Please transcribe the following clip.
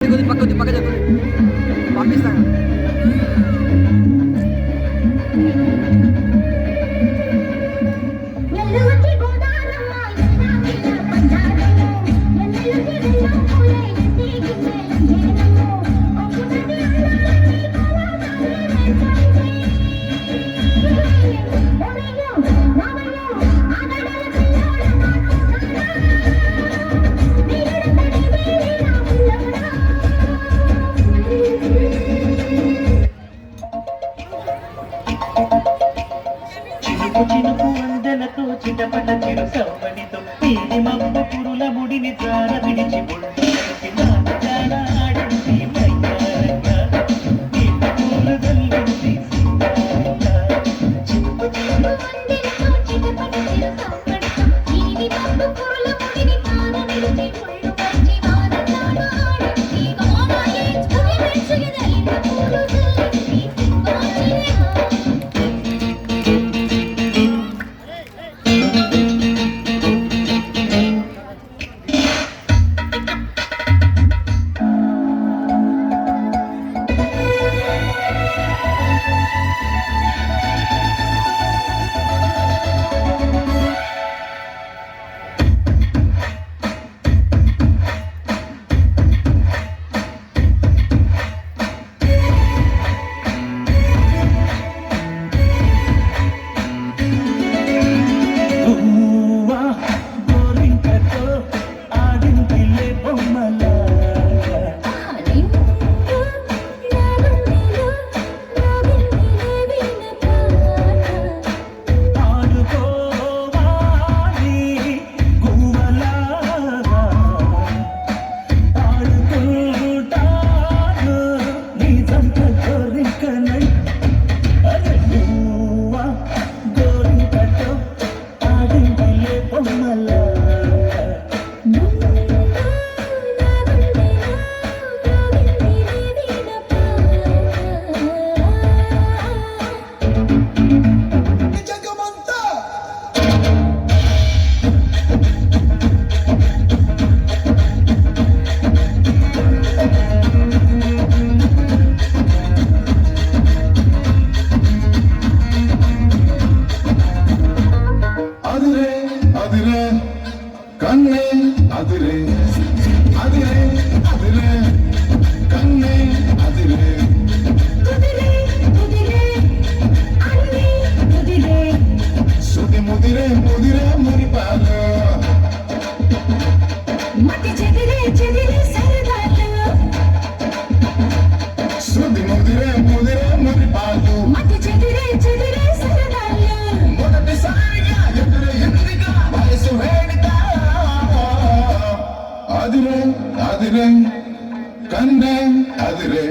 కొద్ది పక్క చెప్తుంది పంపిస్తాను. చినుకు వందలతో చిటపట చిరు సవ్వనితో నీలి మబ్బు పురుల ముడిని తార విడిచి ఆడింది మయ్యారంగా నీళ్ళ పూలు తల్లింది కన్నే అదిరే అదిరే అదిరే కన్నే అదిరే సుది ముదిరే ముదిరే మురిపాలు మతి చెదిరే చెదిరే సరదాలు సుది ముదిరే ముదిరే మురిపాలు మతి చెదిరే చెదిరే సరదాలు మొదటిసారిగా ఎదురు ఎదురుగా వయసు వేడిగా అదిరే అదిరే కన్నే అదిరే